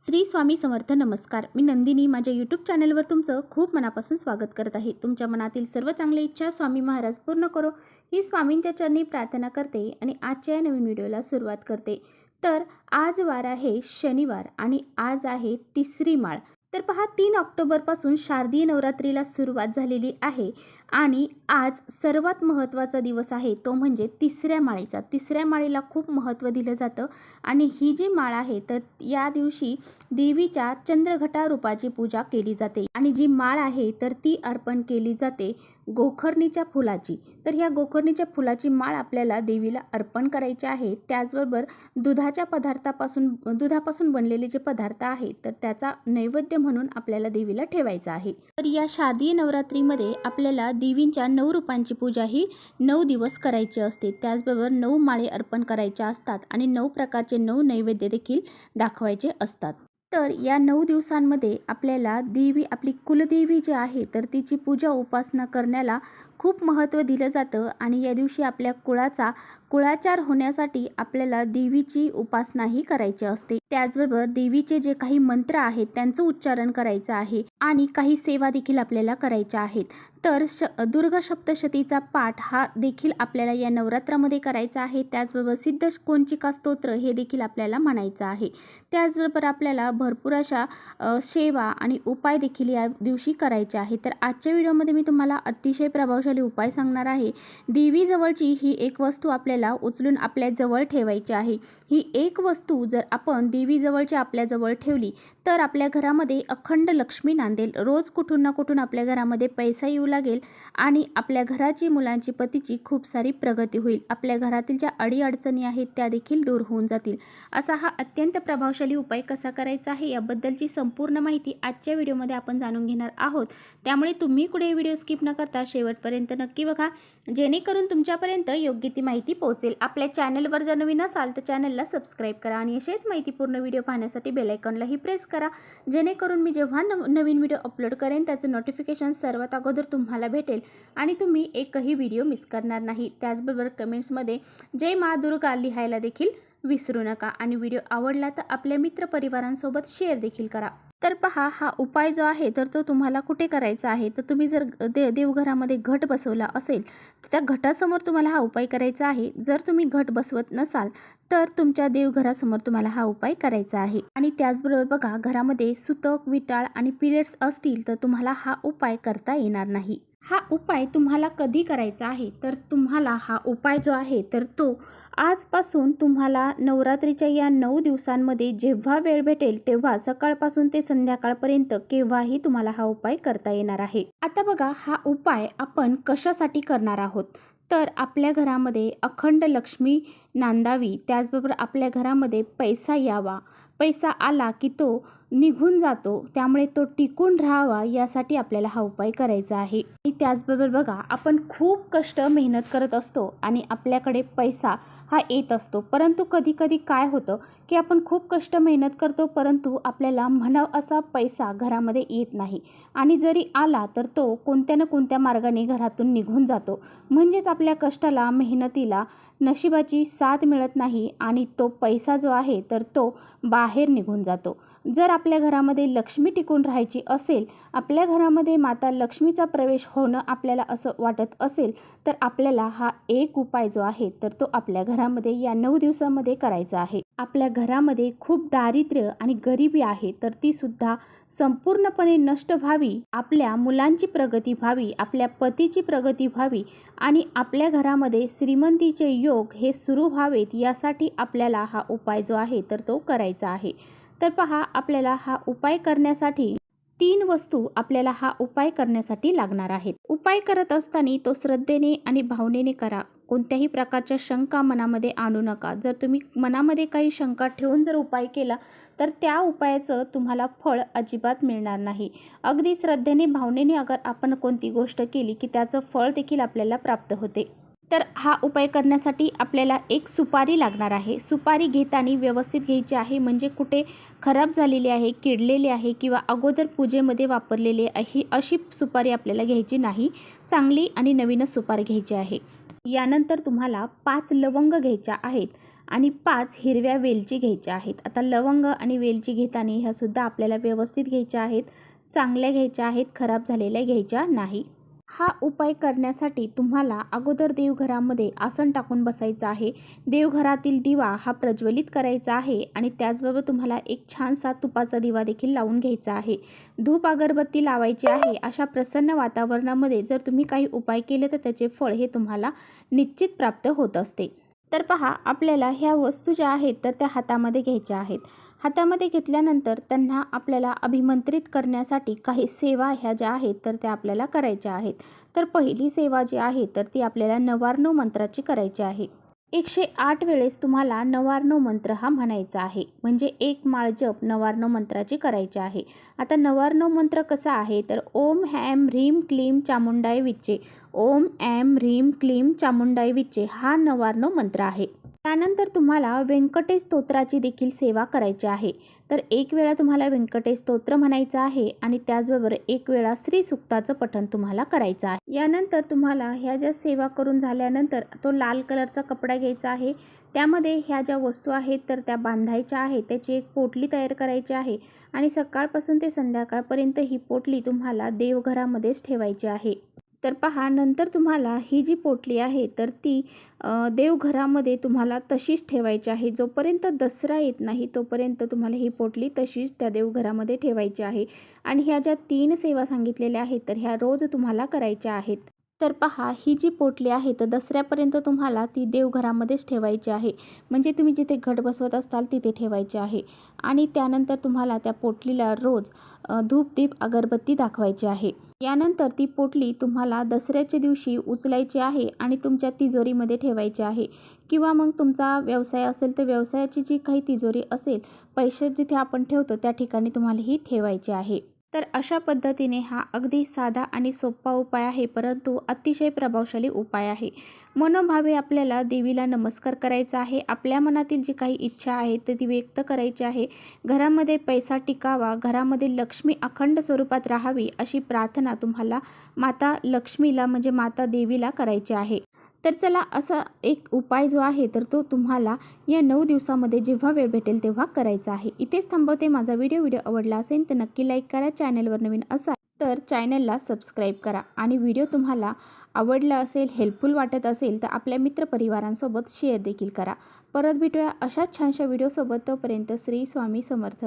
श्री स्वामी समर्थ. नमस्कार. मी नंदिनी माझ्या यूट्यूब चॅनलवर तुमचं खूप मनापासून स्वागत करत आहे. तुमच्या मनातील सर्व चांगल्या इच्छा स्वामी महाराज पूर्ण करो ही स्वामींच्या चरणी प्रार्थना करते आणि आजच्या नवीन व्हिडिओला सुरुवात करते. तर आज वार आहे शनिवार आणि आज आहे तिसरी माळ. तर पहा 3 ऑक्टोबरपासून शारदीय नवरात्रीला सुरुवात झालेली आहे आणि आज सर्वात महत्त्वाचा दिवस आहे तो म्हणजे तिसऱ्या माळेचा. तिसऱ्या माळेला खूप महत्त्व दिलं जातं आणि ही जी माळ आहे तर या दिवशी देवीच्या चंद्रघटा रूपाची पूजा केली जाते आणि जी माळ आहे तर ती अर्पण केली जाते गोकर्णीच्या फुलाची. तर ह्या गोकर्णीच्या फुलाची माळ आपल्याला देवीला अर्पण करायची आहे. त्याचबरोबर दुधापासून बनलेले जे पदार्थ आहेत तर त्याचा नैवेद्य म्हणून आपल्याला देवीला ठेवायचा आहे. तर या शारदीय नवरात्रीमध्ये आपल्याला देवींच्या 9 रूपांची पूजा ही 9 दिवस करायची असते. त्याचबरोबर 9 माळे अर्पण करायच्या असतात आणि 9 प्रकारचे 9 नैवेद्य देखील दाखवायचे असतात. तर या 9 दिवसांमध्ये आपल्याला देवी आपली कुलदेवी जी आहे तर तिची पूजा उपासना करण्याला खूप महत्त्व दिलं जातं आणि या दिवशी आपल्या कुळाचार होण्यासाठी आपल्याला देवीची उपासनाही करायची असते. त्याचबरोबर देवीचे जे काही मंत्र आहेत त्यांचं उच्चारण करायचं आहे आणि काही सेवा देखील आपल्याला करायच्या आहेत. तर दुर्गा सप्तशतीचा पाठ हा देखील आपल्याला या नवरात्रामध्ये करायचा आहे. त्याचबरोबर सिद्ध कोंचिका स्तोत्र हे देखील आपल्याला म्हणायचं आहे. त्याचबरोबर आपल्याला भरपूर अशा सेवा आणि उपाय देखील या दिवशी करायचे आहे. तर आजच्या व्हिडिओमध्ये मी तुम्हाला अतिशय प्रभावशाली उपाय सांगणार आहे. देवीजवळची ही एक वस्तू आपल्याला उचलून आपल्या जवळ ठेवायची आहे. ही एक वस्तू जर आपण देवीजवळची आपल्या जवळ ठेवली तर आपल्या घरामध्ये अखंड लक्ष्मी नांदेल. रोज कुठून ना कुठून आपल्या घरामध्ये पैसा येऊ लागेल आणि आपल्या घराची, मुलांची, पतीची खूप सारी प्रगती होईल. आपल्या घरातील ज्या अडीअडचणी आहेत त्या देखील दूर होऊन जातील. असा हा अत्यंत प्रभावशाली उपाय कसा करायचा आहे याबद्दलची संपूर्ण माहिती आजच्या व्हिडिओमध्ये आपण जाणून घेणार आहोत. त्यामुळे तुम्ही कुठे व्हिडिओ स्किप न करता शेवटपर्यंत नक्की बघा, जेणेकरून तुमच्यापर्यंत योग्य ती माहिती पोहोचेल. आपल्या चॅनलवर जर नवीन असाल तर चॅनलला सबस्क्राईब करा आणि असेच माहितीपूर्ण व्हिडिओ पाहण्यासाठी बेल आयकॉनलाही प्रेस करा, जेणेकरून मी जेव्हा नवीन व्हिडिओ अपलोड करेन त्याचं नोटिफिकेशन सर्वात अगोदर तुम्हाला भेटेल आणि तुम्ही एकही व्हिडिओ मिस करणार नाही. त्याचबरोबर कमेंट्समध्ये जय मा दुर्गा लिहायला देखील विसरू नका आणि व्हिडिओ आवडला तर आपल्या मित्रपरिवारांसोबत शेअर देखील करा. तर पहा, हा उपाय जो आहे तर तो तुम्हाला कुठे करायचा आहे तर तुम्ही जर देवघरामध्ये घट बसवला असेल तर त्या घटासमोर तुम्हाला हा उपाय करायचा आहे. जर तुम्ही घट बसवत नसाल तर तुमच्या देवघरासमोर तुम्हाला हा उपाय करायचा आहे. आणि त्याचबरोबर बघा, घरामध्ये सुतक, विटाळ आणि पिरियड्स असतील तर तुम्हाला हा उपाय करता येणार नाही. हा उपाय तुम्हाला कधी करायचा आहे तर तुम्हाला हा उपाय जो आहे तर तो आजपासून तुम्हाला नवरात्रीच्या या 9 दिवसांमध्ये जेव्हा वेळ भेटेल तेव्हा सकाळपासून ते संध्याकाळपर्यंत केव्हाही तुम्हाला हा उपाय करता येणार आहे. आता बघा, हा उपाय आपण कशासाठी करणार आहोत तर आपल्या घरामध्ये अखंड लक्ष्मी नांदावी, त्याचबरोबर आपल्या घरामध्ये पैसा यावा. पैसा आला की तो निघून जातो, त्यामुळे तो टिकून राहावा यासाठी आपल्याला हा उपाय करायचा आहे. आणि त्याचबरोबर बघा, आपण खूप कष्ट मेहनत करत असतो आणि आपल्याकडे पैसा हा येत असतो, परंतु कधी कधी काय होतं की आपण खूप कष्ट मेहनत करतो परंतु आपल्याला म्हणावं असा पैसा घरामध्ये येत नाही आणि जरी आला तर तो कोणत्या ना कोणत्या मार्गाने घरातून निघून जातो. म्हणजेच आपल्या कष्टाला, मेहनतीला नशिबाची साथ मिळत नाही आणि तो पैसा जो आहे तर तो बाहेर निघून जातो. जर आपल्या घरामध्ये लक्ष्मी टिकून राहायची असेल, आपल्या घरामध्ये माता लक्ष्मीचा प्रवेश होणं आपल्याला असं वाटत असेल तर आपल्याला हा एक उपाय जो आहे तर तो आपल्या घरामध्ये या 9 दिवसामध्ये करायचा आहे. आपल्या घरामध्ये खूप दारिद्र्य आणि गरिबी आहे तर ती सुद्धा संपूर्णपणे नष्ट व्हावी, आपल्या मुलांची प्रगती व्हावी, आपल्या पतीची प्रगती व्हावी आणि आपल्या घरामध्ये श्रीमंतीचे योग हे सुरू व्हावेत यासाठी आपल्याला हा उपाय जो आहे तर तो करायचा आहे. तर पहा, आपल्याला हा उपाय करण्यासाठी 3 वस्तू आपल्याला हा उपाय करण्यासाठी लागणार आहेत. उपाय करत असताना तो श्रद्धेने आणि भावनेने करा. कोणत्याही प्रकारच्या शंका मनामध्ये आणू नका. जर तुम्ही मनामध्ये काही शंका ठेवून जर उपाय केला तर त्या उपायाचं तुम्हाला फळ अजिबात मिळणार नाही. अगदी श्रद्धेने, भावनेने अगर आपण कोणती गोष्ट केली की त्याचं फळ देखील आपल्याला प्राप्त होते. तर हा उपाय करण्यासाठी आपल्याला एक सुपारी लागणार आहे. सुपारी घेताना व्यवस्थित घ्यायची आहे, म्हणजे कुठे खराब झालेली आहे, किडलेली आहे किंवा अगोदर पूजेमध्ये वापरलेली अशी सुपारी आपल्याला घ्यायची नाही. चांगली आणि नवीनच सुपारी घ्यायची आहे. यानंतर तुम्हाला 5 लवंग घ्यायच्या आहेत आणि 5 हिरव्या वेलची घ्यायच्या आहेत. आता लवंग आणि वेलची घेताना ह्यासुद्धा आपल्याला व्यवस्थित घ्यायच्या आहेत, चांगल्या घ्यायच्या आहेत, खराब झालेल्या घ्यायच्या नाही. हा उपाय करण्यासाठी तुम्हाला अगोदर देवघरामध्ये आसन टाकून बसायचं आहे. देवघरातील दिवा हा प्रज्वलित करायचा आहे आणि त्याचबरोबर तुम्हाला एक छानसा तुपाचा दिवा देखील लावून घ्यायचा आहे. धूप अगरबत्ती लावायची आहे. अशा प्रसन्न वातावरणामध्ये जर तुम्ही काही उपाय केले तर त्याचे फळ हे तुम्हाला निश्चित प्राप्त होत असते. तर पहा, आपल्याला ह्या वस्तू ज्या आहेत तर त्या हातामध्ये घ्यायच्या आहेत. हातामध्ये घेतल्यानंतर त्यांना आपल्याला अभिमंत्रित करण्यासाठी काही सेवा ह्या ज्या आहेत तर त्या आपल्याला करायच्या आहेत. तर पहिली सेवा जी आहे तर ती आपल्याला नवार्णव मंत्राची करायची आहे. 108 वेळेस तुम्हाला नवार्णव मंत्र हा म्हणायचा आहे. म्हणजे एक माळ जप नवार्णव मंत्राची करायची आहे. आता नवार्णव मंत्र कसा आहे तर ओम ह्याम ह्रीम क्लीम चामुंडाय विच्चे, ओम ऐम ह्रीम क्लीम चामुंडाय विच्चे हा नवार्णव मंत्र आहे. त्यानंतर तुम्हाला व्यंकटेश स्तोत्राची देखील सेवा करायची आहे. तर एक वेळा तुम्हाला व्यंकटेश स्तोत्र म्हणायचं आहे आणि त्याचबरोबर एक वेळा श्री सुक्ताचं पठण तुम्हाला करायचं आहे. यानंतर तुम्हाला ह्या ज्या सेवा करून झाल्यानंतर तो लाल कलरचा कपडा घ्यायचा आहे. त्यामध्ये ह्या ज्या वस्तू आहेत तर त्या बांधायच्या आहेत. त्याची एक पोटली तयार करायची आहे आणि सकाळपासून ते संध्याकाळपर्यंत ही पोटली तुम्हाला देवघरामध्येच ठेवायची आहे. तर पहा, नंतर तुम्हाला ही जी पोटली आहे तर ती देवघरामध्ये तुम्हाला तशीच ठेवायची आहे. जोपर्यंत दसरा येत नाही तोपर्यंत तुम्हाला ही पोटली तशीच त्या देवघरामध्ये ठेवायची आहे. आणि ह्या ज्या 3 सेवा सांगितलेल्या आहेत तर ह्या रोज तुम्हाला करायच्या आहेत. तर पहा, ही जी पोटली आहे तर दसऱ्यापर्यंत तुम्हाला ती देवघरामध्येच ठेवायची आहे. म्हणजे तुम्ही जिथे घट बसवत असताल तिथे ठेवायची आहे. आणि त्यानंतर तुम्हाला त्या पोटलीला रोज धूप दीप अगरबत्ती दाखवायची आहे. यानंतर ती पोटली तुम्हाला दसऱ्याच्या दिवशी उचलायची आहे आणि तुमच्या तिजोरीमध्ये ठेवायची आहे. किंवा मग तुमचा व्यवसाय असेल तर व्यवसायाची जी काही तिजोरी असेल, पैसे जिथे आपण ठेवतो त्या ठिकाणी तुम्हाला ही ठेवायची आहे. तर अशा पद्धतीने हा अगदी साधा आणि सोपा उपाय आहे, परंतु अतिशय प्रभावशाली उपाय आहे. मनोभावे आपल्याला देवीला नमस्कार करायचा आहे. आपल्या मनातील जी काही इच्छा आहे तर ती व्यक्त करायची आहे. घरामध्ये पैसा टिकावा, घरामध्ये लक्ष्मी अखंड स्वरूपात राहावी अशी प्रार्थना तुम्हाला माता लक्ष्मीला म्हणजे माता देवीला करायची आहे. तर चला, असा एक उपाय जो आहे तर तो तुम्हाला या 9 दिवसामध्ये जेव्हा वेळ भेटेल तेव्हा करायचा आहे. इथेच थांबवते. माझा व्हिडिओ आवडला असेल तर नक्की लाईक करा. चॅनलवर नवीन असाल तर चॅनलला सबस्क्राईब करा. आणि व्हिडिओ तुम्हाला आवडला असेल, हेल्पफुल वाटत असेल तर आपल्या मित्रपरिवारांसोबत शेअर देखील करा. परत भेटूया अशाच छानशा व्हिडिओसोबत. तोपर्यंत श्री स्वामी समर्थ.